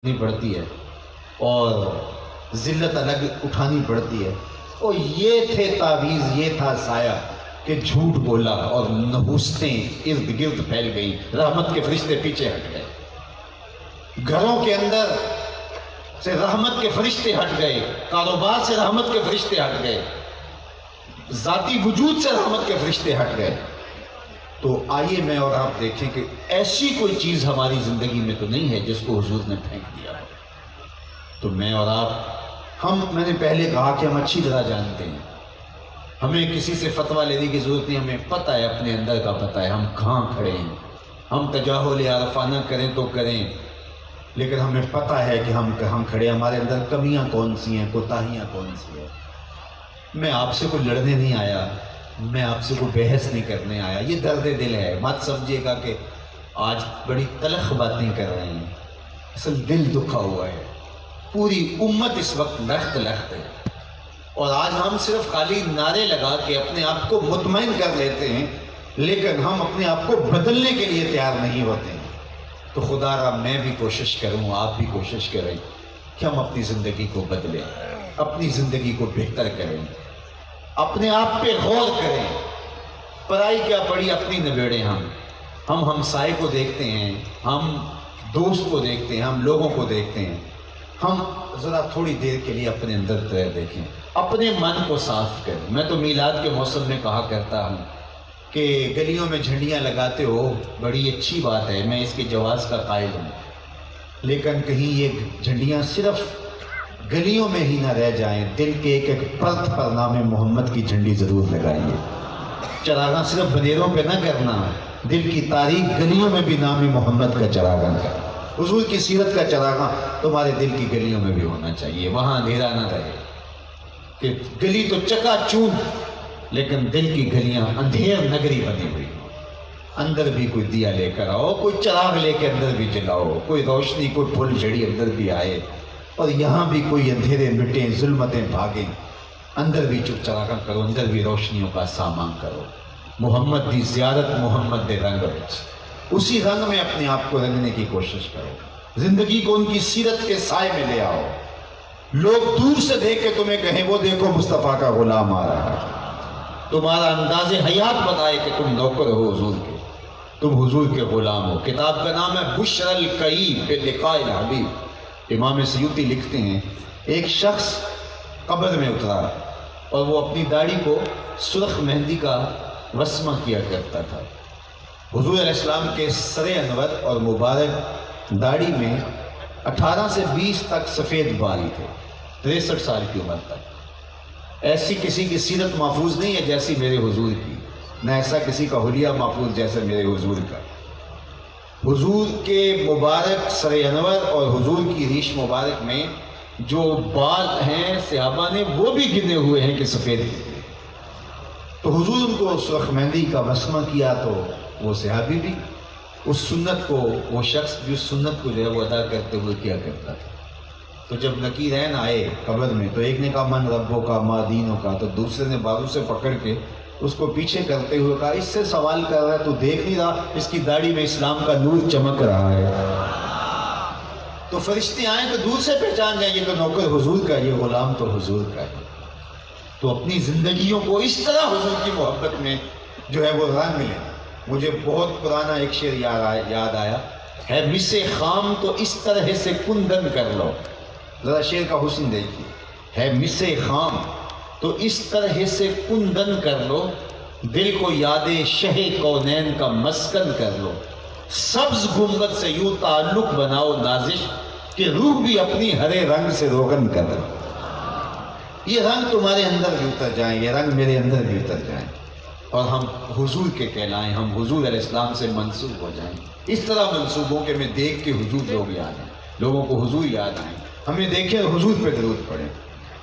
پڑتی ہے اور ذلت الگ اٹھانی پڑتی ہے. اور یہ تھے تعویذ، یہ تھا سایہ کہ جھوٹ بولا اور نحوستیں ارد گرد پھیل گئیں. رحمت کے فرشتے پیچھے ہٹ گئے، گھروں کے اندر سے رحمت کے فرشتے ہٹ گئے، کاروبار سے رحمت کے فرشتے ہٹ گئے، ذاتی وجود سے رحمت کے فرشتے ہٹ گئے. تو آئیے میں اور آپ دیکھیں کہ ایسی کوئی چیز ہماری زندگی میں تو نہیں ہے جس کو حضور نے پھینک دیا ہو. تو میں اور آپ، میں نے پہلے کہا کہ ہم اچھی طرح جانتے ہیں، ہمیں کسی سے فتویٰ لینے کی ضرورت نہیں. ہمیں پتہ ہے، اپنے اندر کا پتہ ہے ہم کہاں کھڑے ہیں. ہم تجاہل عارفانہ کریں تو کریں، لیکن ہمیں پتہ ہے کہ ہم کھڑے، ہمارے اندر کمیاں کون سی ہیں، کوتاہیاں کون سی ہیں. میں آپ سے کوئی لڑنے نہیں آیا، میں آپ سے کوئی بحث نہیں کرنے آیا. یہ درد دل ہے، مت سمجھیے گا کہ آج بڑی تلخ باتیں کر رہے ہیں. اصل دل دکھا ہوا ہے. پوری امت اس وقت لخت لخت ہے، اور آج ہم صرف خالی نعرے لگا کے اپنے آپ کو مطمئن کر لیتے ہیں، لیکن ہم اپنے آپ کو بدلنے کے لیے تیار نہیں ہوتے ہیں. تو خدا را میں بھی کوشش کروں، آپ بھی کوشش کریں کہ ہم اپنی زندگی کو بدلیں، اپنی زندگی کو بہتر کریں، اپنے آپ پہ غور کریں. پرائی کیا پڑی اپنی نبیڑیں. ہم ہمسائے کو دیکھتے ہیں، ہم دوست کو دیکھتے ہیں، ہم لوگوں کو دیکھتے ہیں. ہم ذرا تھوڑی دیر کے لیے اپنے اندر دیکھیں، اپنے من کو صاف کریں. میں تو میلاد کے موسم میں کہا کرتا ہوں کہ گلیوں میں جھنڈیاں لگاتے ہو، بڑی اچھی بات ہے، میں اس کے جواز کا قائل ہوں، لیکن کہیں یہ جھنڈیاں صرف گلیوں میں ہی نہ رہ جائیں. دل کے ایک ایک پرت پر نام محمد کی جھنڈی ضرور لگائیے. چراغاں صرف بنیروں پہ نہ کرنا، دل کی تاریخ گلیوں میں بھی نام محمد کا چراغاں کرنا. حضور کی سیرت کا چراغاں تمہارے دل کی گلیوں میں بھی ہونا چاہیے. وہاں اندھیرا نہ رہے کہ گلی تو چکا چوند، لیکن دل کی گلیاں اندھیر نگری بنی ہوئی ہوں. اندر بھی کوئی دیا لے کر آؤ، کوئی چراغ لے کے اندر بھی جلاؤ، کوئی روشنی، کوئی پھول جھڑی اندر بھی آئے، اور یہاں بھی کوئی اندھیرے مٹیں، ظلمتیں بھاگیں. اندر بھی چپ چراغاں کرو، اندر بھی روشنیوں کا سامان کرو. محمد دی زیارت، محمد دے رنگ وچ، اسی رنگ میں اپنے آپ کو رنگنے کی کوشش کرو. زندگی کو ان کی سیرت کے سائے میں لے آؤ. لوگ دور سے دیکھ کے تمہیں کہیں وہ دیکھو مصطفیٰ کا غلام آ رہا ہے. تمہارا انداز حیات بتائے کہ تم نوکر ہو حضور کے، تم حضور کے غلام ہو. کتاب کا نام ہے بشر القیب بلقاء الحبیب. امام سیوطی لکھتے ہیں ایک شخص قبر میں اترا اور وہ اپنی داڑھی کو سرخ مہندی کا وسمہ کیا کرتا تھا. حضور علیہ السلام کے سر انور اور مبارک داڑھی میں 18 سے 20 تک سفید بال تھے، 63 سال کی عمر تک. ایسی کسی کی سیرت محفوظ نہیں ہے جیسی میرے حضور کی، نہ ایسا کسی کا حلیہ محفوظ جیسے میرے حضور کا. حضور کے مبارک سر انور اور حضور کی ریش مبارک میں جو بال ہیں صحابہ نے وہ بھی گنے ہوئے ہیں کہ سفید تھے. تو حضور ان کو سرخ مہندی کا وسمہ کیا تو وہ صحابی بھی اس سنت کو، وہ شخص بھی اس سنت کو جو ہے وہ ادا کرتے ہوئے کیا کرتا تھا. تو جب نکیرین آئے قبر میں تو ایک نے کہا من ربوں کا ما دینوں کا، تو دوسرے نے بازو سے پکڑ کے اس کو پیچھے کرتے ہوئے کہا اس سے سوال کر رہا ہے تو دیکھ نہیں رہا اس کی داڑھی میں اسلام کا نور چمک رہا ہے. تو فرشتے آئیں تو دور سے پہچان جائیں یہ تو نوکر حضور کا، یہ غلام تو حضور کا ہے. تو اپنی زندگیوں کو اس طرح حضور کی محبت میں جو ہے وہ رنگ لیں. مجھے بہت پرانا ایک شعر یاد آیا ہے، مس خام تو اس طرح سے کندن کر لو. ذرا شعر کا حسن دیکھیے. ہے مس خام تو اس طرح سے کندن کر لو، دل کو یاد شہ کونین کا مسکن کر لو. سبز گنبد سے یوں تعلق بناؤ نازش کہ روح بھی اپنی ہرے رنگ سے روغن کر لو. یہ رنگ تمہارے اندر بھی اتر جائیں، یہ رنگ میرے اندر بھی اتر جائیں، اور ہم حضور کے کہلائیں، ہم حضور علیہ السلام سے منسوب ہو جائیں. اس طرح منسوب ہو کہ میں دیکھ کے حضور لوگ یاد آئیں، لوگوں کو حضور یاد آئیں، ہمیں دیکھیں حضور پہ درود پڑھیں.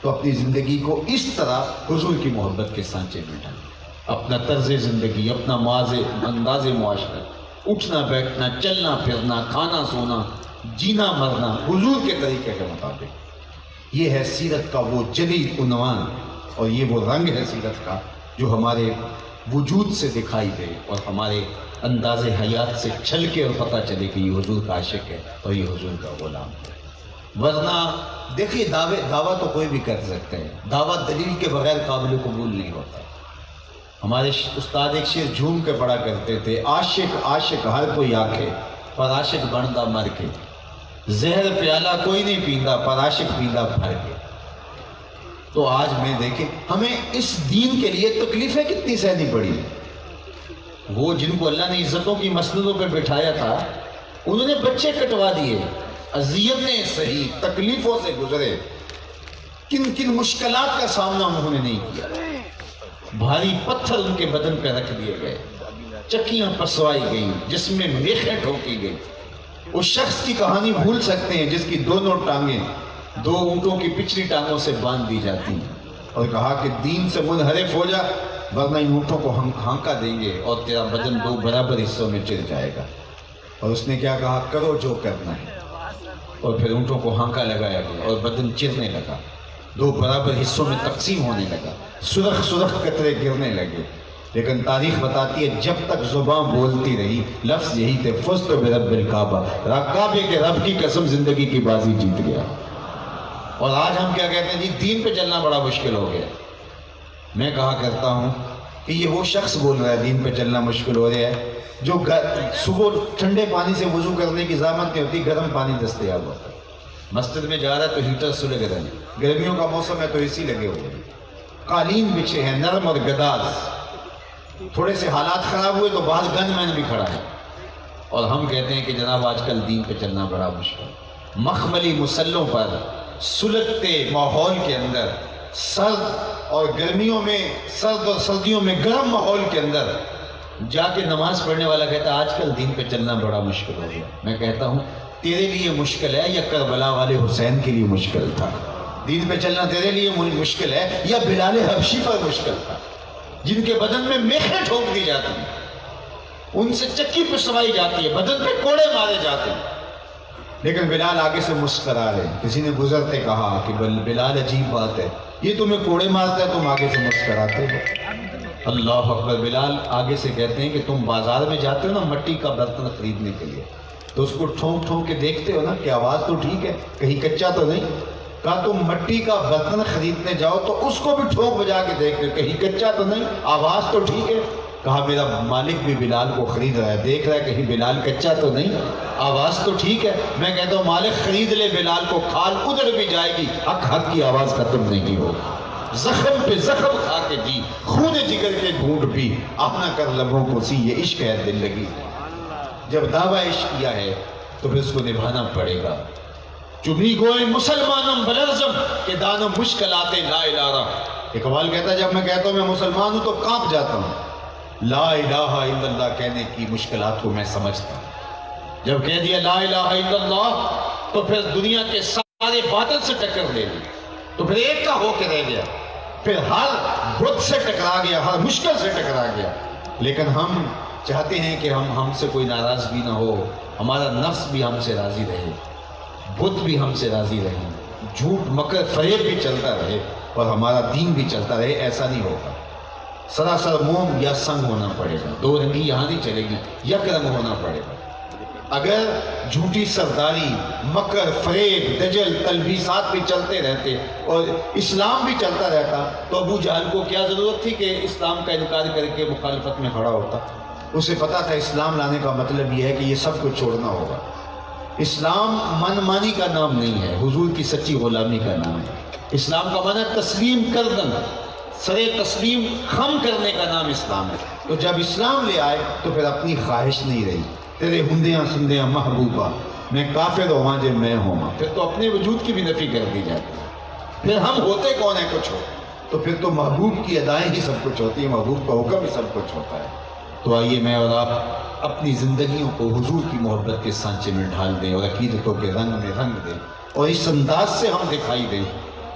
تو اپنی زندگی کو اس طرح حضور کی محبت کے سانچے میں ڈالیں. اپنا طرز زندگی، اپنا انداز معاشرت، اٹھنا بیٹھنا، چلنا پھرنا، کھانا سونا، جینا مرنا حضور کے طریقے کے مطابق. یہ ہے سیرت کا وہ جلی عنوان، اور یہ وہ رنگ ہے سیرت کا جو ہمارے وجود سے دکھائی دے اور ہمارے انداز حیات سے چھلکے اور پتہ چلے کہ یہ حضور کا عاشق ہے اور یہ حضور کا غلام ہے. ورنہ دیکھیے دعویٰ تو کوئی بھی کر سکتے ہیں، دعویٰ دلیل کے بغیر قابل قبول نہیں ہوتا۔ ہمارے استاد ایک شعر جھوم کے پڑھا کرتے تھے، عاشق عاشق ہر کوئی آکھے پر عاشق بندا مر کے، زہر پیالہ کوئی نہیں پیندا پر عاشق پیندا بھر کے۔ تو آج میں دیکھیں ہمیں اس دین کے لیے تکلیفیں کتنی سہنی پڑی۔ وہ جن کو اللہ نے عزتوں کی مسندوں پہ بٹھایا تھا انہوں نے بچے کٹوا دیے، اذیتیں سہی، تکلیفوں سے گزرے، کن کن مشکلات کا سامنا انہوں نے نہیں کیا۔ بھاری پتھر ان کے بدن پہ رکھ دیے گئے، چکیاں پسوائی گئیں، جس میں میخیں ٹھوکی گئی۔ اس شخص کی کہانی بھول سکتے ہیں جس کی دونوں ٹانگیں 2 اونٹوں کی پچھلی ٹانگوں سے باندھ دی جاتی ہیں، اور کہا کہ دین سے منحرف ہو جا ورنہ ان اونٹوں کو ہم ہانکا دیں گے اور تیرا بدن 2 برابر حصوں میں چر جائے گا۔ اور اس نے کیا کہا؟ کرو جو کرنا ہے۔ اور پھر اونٹوں کو ہانکا لگایا گیا اور بدن چرنے لگا، 2 برابر حصوں میں تقسیم ہونے لگا، سرخ سرخ قطرے گرنے لگے۔ لیکن تاریخ بتاتی ہے جب تک زبان بولتی رہی لفظ یہی تھے، فزت برب الکعبہ، کعبے کے رب کی قسم زندگی کی بازی جیت گیا۔ اور آج ہم کیا کہتے ہیں جی دین پہ چلنا بڑا مشکل ہو گیا۔ میں کہا کرتا ہوں کہ یہ وہ شخص بول رہا ہے دین پہ چلنا مشکل ہو رہا ہے جو صبح ٹھنڈے پانی سے وضو کرنے کی زحمت نہیں ہوتی، گرم پانی دستیاب ہوتا ہے۔ مسجد میں جا رہا ہے تو ہیٹر سلگ رہے ہیں، گرمیوں کا موسم ہے تو اسی لگے ہوئے ہیں، قالین بچھے ہیں نرم اور گداز، تھوڑے سے حالات خراب ہوئے تو باہر گن مین بھی کھڑا ہے۔ اور ہم کہتے ہیں کہ جناب آج کل دین پہ چلنا بڑا مشکل۔ مخملی مسلوں پر سلگتے ماحول کے اندر، سرد اور گرمیوں میں سرد اور سردیوں میں گرم ماحول کے اندر جا کے نماز پڑھنے والا کہتا ہے آج کل دین پہ چلنا بڑا مشکل ہو گیا۔ میں کہتا ہوں تیرے لیے مشکل ہے یا کربلا والے حسین کے لیے مشکل تھا؟ دین پہ چلنا تیرے لیے مشکل ہے یا بلال حبشی پر مشکل تھا جن کے بدن میں میخیں ٹھوک دی جاتی ہیں، ان سے چکی پسوائی جاتی ہے، بدن پہ کوڑے مارے جاتے ہیں، لیکن بلال آگے سے مسکرا رہے۔ کسی نے گزرتے کہا کہ بلال عجیب بات ہے، یہ تمہیں کوڑے مارتا ہے تم آگے سے مسکراتے ہو۔ اللہ اکبر۔ بلال آگے سے کہتے ہیں کہ تم بازار میں جاتے ہو نا مٹی کا برتن خریدنے کے لیے تو اس کو ٹھونک ٹھونک کے دیکھتے ہو نا کہ آواز تو ٹھیک ہے، کہیں کچا تو نہیں؟ کہا تم مٹی کا برتن خریدنے جاؤ تو اس کو بھی ٹھونک بجا کے دیکھتے ہو، کہیں کچا تو نہیں، آواز تو ٹھیک ہے؟ کہا میرا مالک بھی بلال کو خرید رہا ہے، دیکھ رہا ہے کہیں بلال کچا تو نہیں، آواز تو ٹھیک ہے۔ میں کہتا ہوں مالک خرید لے بلال کو، کھال ادھر بھی جائے گی، حق حق کی آواز ختم نہیں ہوگی۔ زخم پہ زخم کھا کے جی، خون جگر کے گھونٹ پی، آنا کر لبوں کو سی، یہ عشق ہے دل لگی۔ جب دعویٰ عشق کیا ہے تو پھر اس کو نبھانا پڑے گا۔ چبھی گوئے مسلمانم بلرزم کہ دانم مشکلات لا الہ۔ اقبال کہتا ہے جب میں کہتا ہوں میں مسلمان ہوں تو کانپ جاتا ہوں، لا الہ الا اللہ کہنے کی مشکلات کو میں سمجھتا ہوں۔ جب کہہ دیا لا الہ الا اللہ تو پھر دنیا کے سارے باطل سے ٹکر لے لی، تو پھر ایک کا ہو کے رہ گیا، پھر ہر بت سے ٹکرا گیا، ہر مشکل سے ٹکرا گیا۔ لیکن ہم چاہتے ہیں کہ ہم سے کوئی ناراضگی نہ ہو، ہمارا نفس بھی ہم سے راضی رہے، بت بھی ہم سے راضی رہے، جھوٹ مکر فریب بھی چلتا رہے اور ہمارا دین بھی چلتا رہے۔ ایسا نہیں ہوگا، سراسر موم یا سنگ ہونا پڑے گا، 2 رنگی یہاں نہیں چلے گی، یک رنگ ہونا پڑے گا۔ اگر جھوٹی سرداری، مکر فریب، دجل، تلبیسات بھی چلتے رہتے اور اسلام بھی چلتا رہتا تو ابو جہل کو کیا ضرورت تھی کہ اسلام کا انکار کر کے مخالفت میں کھڑا ہوتا؟ اسے پتا تھا اسلام لانے کا مطلب یہ ہے کہ یہ سب کچھ چھوڑنا ہوگا۔ اسلام من مانی کا نام نہیں ہے، حضور کی سچی غلامی کا نام ہے۔ اسلام کا معنی تسلیم کردن، سر تسلیم خم کرنے کا نام اسلام ہے۔ تو جب اسلام لے آئے تو پھر اپنی خواہش نہیں رہی، تیرے ہندیاں سندیاں محبوبہ میں کافر ہواں جے میں ہوا، پھر تو اپنے وجود کی بھی نفی کر دی جاتی ہے۔ پھر ہم ہوتے کون ہیں کچھ ہو، تو پھر تو محبوب کی ادائیں ہی سب کچھ ہوتی ہیں، محبوب کا حکم ہی سب کچھ ہوتا ہے۔ تو آئیے میں اور آپ اپنی زندگیوں کو حضور کی محبت کے سانچے میں ڈھال دیں اور عقیدتوں کے رنگ میں رنگ دیں، اور اس انداز سے ہم دکھائی دیں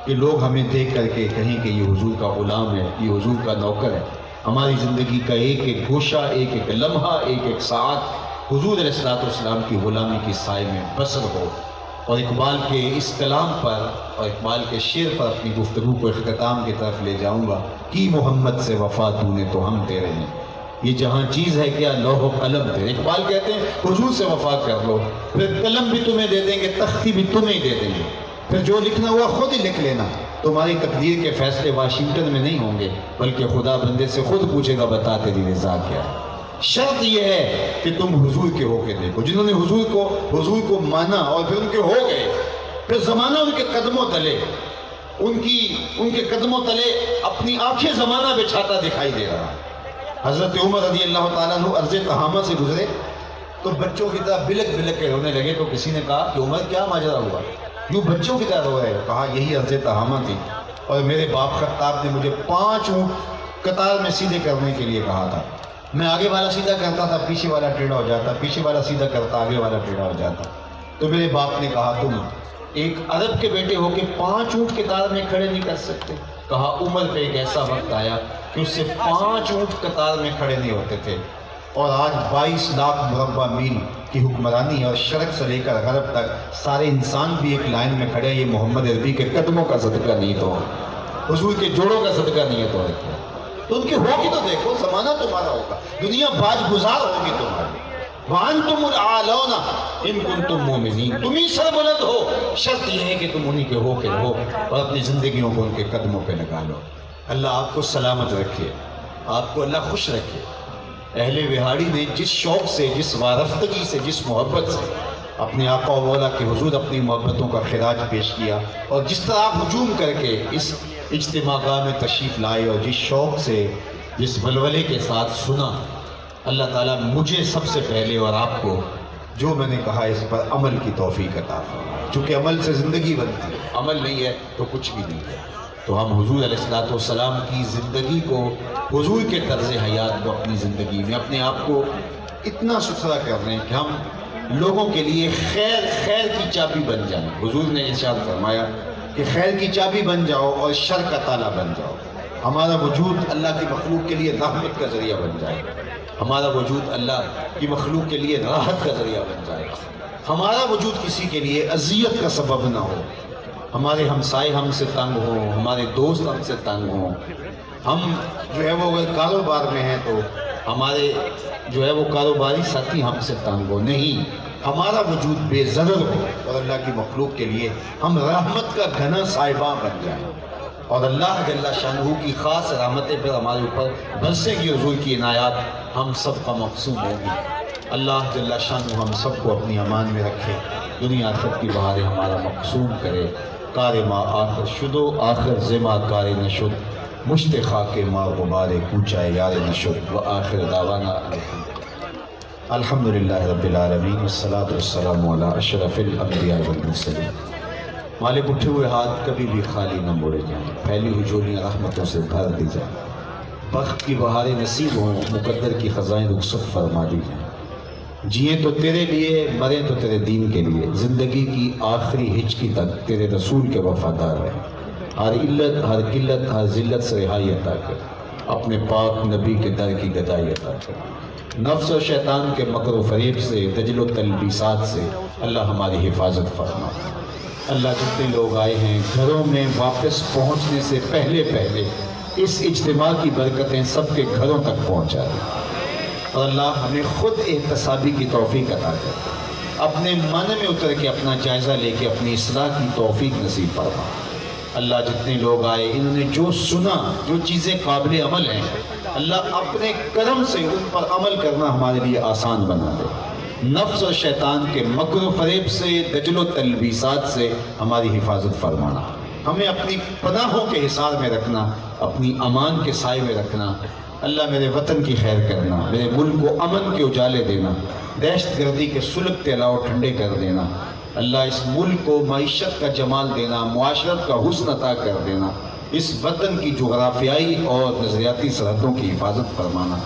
کہ لوگ ہمیں دیکھ کر کے کہیں کہ یہ حضور کا غلام ہے، یہ حضور کا نوکر ہے۔ ہماری زندگی کا ایک ایک گوشہ، ایک ایک لمحہ، ایک ایک ساعت حضور علیہ السلام کی غلامی کی سائے میں بسر ہو۔ اور اقبال کے اس کلام پر اور اقبال کے شعر پر اپنی گفتگو کو اختتام کی طرف لے جاؤں گا۔ کی محمد سے وفا تو نے تو ہم تیرے ہیں، یہ جہاں چیز ہے کیا؟ لوح و قلم تھے. اقبال کہتے ہیں حضور سے وفا کر لو، پھر قلم بھی تمہیں دے دیں گے، تختی بھی تمہیں دے دیں گے، پھر جو لکھنا ہوا خود ہی لکھ لینا. تمہاری تقدیر کے فیصلے واشنگٹن میں نہیں ہوں گے، بلکہ خدا بندے سے خود پوچھے گا بتا تیری رضا کیا ہے. شرط یہ ہے کہ تم حضور کے ہو کے دیکھو. جنہوں نے حضور کو مانا اور پھر ان کے ہو گئے، پھر زمانہ ان کے قدموں تلے، ان کے قدموں تلے اپنی آنکھیں زمانہ بچھاتا دکھائی دے رہا. حضرت عمر رضی اللہ تعالیٰ عنہ عرض تہامہ سے گزرے تو بچوں کی طرح بلک بلک کے رونے لگے. تو کسی نے کہا کہ عمر کیا ماجرا ہوا، یوں بچوں کی طرح رو رہے ہو؟ کہا یہی عرض تہامہ تھی، اور میرے باپ خطاب نے مجھے 5 اونٹ قطار میں سیدھے کرنے کے لیے کہا تھا. میں آگے والا سیدھا کرتا تھا، پیچھے والا ٹیڑھا ہو جاتا، پیچھے والا سیدھا کرتا، آگے والا ٹیڑھا ہو جاتا. تو میرے باپ نے کہا تم ایک عرب کے بیٹے ہو کے 5 اونٹ قطار میں کھڑے نہیں کر سکتے. کہا عمر پہ ایک ایسا وقت آیا کہ اس سے 5 اونٹ قطار میں کھڑے نہیں ہوتے تھے. اور آج 22 لاکھ مربع میل کی حکمرانی ہے، اور شرق سے لے کر غرب تک سارے انسان بھی ایک لائن میں کھڑے. یہ محمد عربی کے قدموں کا صدقہ نہیں تو حضور کے جوڑوں کا صدقہ نہیں ہے. تو ان کی ہوگی تو دیکھو، زمانہ تمہارا ہوگا، دنیا باج گزار ہوگی تمہاری. وَأَنْتُمُ الْأَعْلَوْنَ إِن كُنْتُم مُؤْمِنِينَ. تم ہی سربلند ہو. شرط یہ ہے کہ تم انہی کے ہو کے رہو اور اپنی زندگیوں کو ان کے قدموں پہ لگا لو. اللہ آپ کو سلامت رکھے، آپ کو اللہ خوش رکھے. اہل وہاڑی نے جس شوق سے، جس وارفتگی سے، جس محبت سے اپنے آقا و مولا کے حضور اپنی محبتوں کا خراج پیش کیا، اور جس طرح آپ ہجوم کر کے اس اجتماع گاہ میں تشریف لائے، اور جس شوق سے، جس ولولے کے ساتھ سنا، اللہ تعالیٰ مجھے سب سے پہلے اور آپ کو جو میں نے کہا اس پر عمل کی توفیق عطا فرمائے. چونکہ عمل سے زندگی بنتی ہے، عمل نہیں ہے تو کچھ بھی نہیں ہے. تو ہم حضور علیہ السلام کی زندگی کو، حضور کے طرز حیات کو اپنی زندگی میں اپنے آپ کو اتنا ستھرا کر رہے ہیں کہ ہم لوگوں کے لیے خیر کی چابی بن جائیں. حضور نے ارشاد فرمایا کہ خیر کی چابی بن جاؤ اور شر کا تالا بن جاؤ. ہمارا وجود اللہ کی مخلوق کے لیے رحمت کا ذریعہ بن جائے. ہمارا وجود اللہ کی مخلوق کے لیے راحت کا ذریعہ بن جائے. ہمارا وجود کسی کے لیے اذیت کا سبب نہ ہو. ہمارے ہمسائے ہم سے تنگ ہوں، ہمارے دوست ہم سے تنگ ہوں، ہم جو ہے وہ اگر کاروبار میں ہیں تو ہمارے جو ہے وہ کاروباری ساتھی ہم سے تنگ ہو. نہیں، ہمارا وجود بے ضرر ہو اور اللہ کی مخلوق کے لیے ہم رحمت کا گھنا صاحباں بن جائیں، اور اللہ جل شانہ کی خاص رحمتیں پھر ہمارے اوپر برسیں گی. حضور کی عنایات ہم سب کا مقصود ہوگی. اللہ جل شانہ ہم سب کو اپنی امان میں رکھے، دنیا آخرت کی بہاریں ہمارا مقصود کرے. کار ما آخر شدو آخر زما کار نشد، مشت خاک ما غبار کوچہ یار نشد. وآخر دعوانا الحمدللہ رب العالمین، والصلاة والسلام علی اشرف الانبیاء والمرسلین. مالک اٹھے ہوئے ہاتھ کبھی بھی خالی نہ موڑے جائیں، پھیلی ہوئی جھولیاں رحمتوں سے بھر دی جائیں. بخت کی بہاریں نصیب ہوں، مقدر کی خزائیں رخصت فرما دی جائیں. جیئیں تو تیرے لیے، مریں تو تیرے دین کے لیے، زندگی کی آخری ہچکی تک تیرے رسول کے وفادار رہیں. ہر علت، ہر قلت، ہر ذلت سے رہائی عطا کر، اپنے پاک نبی کے در کی گدائی عطا کر. نفس و شیطان کے مکر و فریب سے، دجل و تلبیسات سے اللہ ہماری حفاظت فرما. اللہ جتنے لوگ آئے ہیں گھروں میں واپس پہنچنے سے پہلے اس اجتماع کی برکتیں سب کے گھروں تک پہنچا دیں. اور اللہ ہمیں خود احتسابی کی توفیق عطا کر، اپنے من میں اتر کے اپنا جائزہ لے کے اپنی اصلاح کی توفیق نصیب فرما. اللہ جتنے لوگ آئے انہوں نے جو سنا، جو چیزیں قابل عمل ہیں، اللہ اپنے کرم سے ان پر عمل کرنا ہمارے لیے آسان بنا دے. نفس اور شیطان کے مکر و فریب سے، دجل و تلبیسات سے ہماری حفاظت فرمانا. ہمیں اپنی پناہوں کے حصار میں رکھنا، اپنی امان کے سائے میں رکھنا. اللہ میرے وطن کی خیر کرنا، میرے ملک کو امن کے اجالے دینا، دہشت گردی کے سلگتے علاوہ ٹھنڈے کر دینا. اللہ اس ملک کو معیشت کا جمال دینا، معاشرت کا حسن عطا کر دینا. اس وطن کی جغرافیائی اور نظریاتی سرحدوں کی حفاظت فرمانا.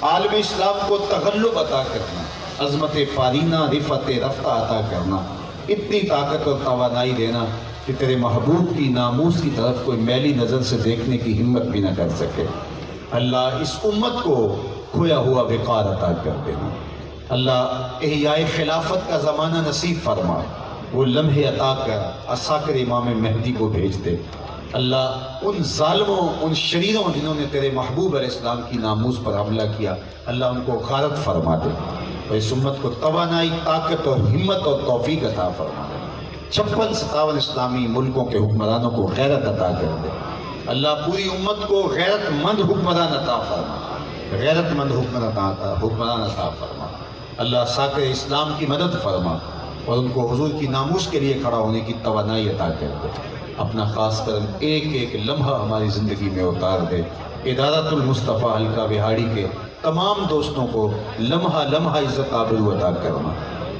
عالم اسلام کو تغلب عطا کرنا، عظمت پارینہ، رفعت رفتہ عطا کرنا. اتنی طاقت اور توانائی دینا کہ تیرے محبوب کی ناموس کی طرف کوئی میلی نظر سے دیکھنے کی ہمت بھی نہ کر سکے. اللہ اس امت کو کھویا ہوا وقار عطا کر دینا. اللہ احیاء خلافت کا زمانہ نصیب فرما، وہ لمحے عطا کر عساکر امام مہدی کو بھیج دے. اللہ ان ظالموں ان شریروں جنہوں نے تیرے محبوب علیہ السلام کی ناموس پر حملہ کیا، اللہ ان کو غارت فرما دے اور اس امت کو توانائی، طاقت اور ہمت اور توفیق عطا فرما دے۔ 56-57 اسلامی ملکوں کے حکمرانوں کو غیرت عطا کر دے اللہ، پوری امت کو غیرت مند حکمران عطا فرما، غیرت مند حکمران عطا فرما اللہ، ساکر اسلام کی مدد فرما اور ان کو حضور کی ناموس کے لیے کھڑا ہونے کی توانائی عطا کر دے۔ اپنا خاص کرم ایک ایک لمحہ ہماری زندگی میں اتار دے۔ ادارت المصطفیٰ حلقہ بہاڑی کے تمام دوستوں کو لمحہ لمحہ عزت آبرو عطا کرنا،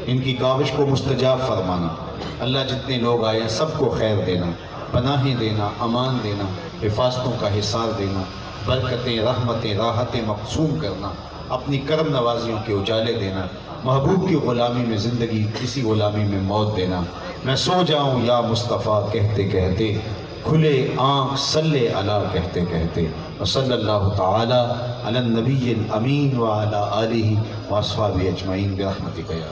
ان کی کاوش کو مستجاب فرمانا اللہ، جتنے لوگ آئے ہیں سب کو خیر دینا، پناہیں دینا، امان دینا، حفاظتوں کا حصار دینا، برکتیں، رحمتیں، راحتیں مقسوم کرنا، اپنی کرم نوازیوں کے اجالے دینا، محبوب کی غلامی میں زندگی، کسی غلامی میں موت دینا۔ میں سو جاؤں یا مصطفیٰ کہتے کہتے، کھلے آنکھ صلی علی کہتے کہتے، وصلی اللہ تعالی علی النبی الامین وعلی آلہ واصحابہ اجمعین برحمتک یا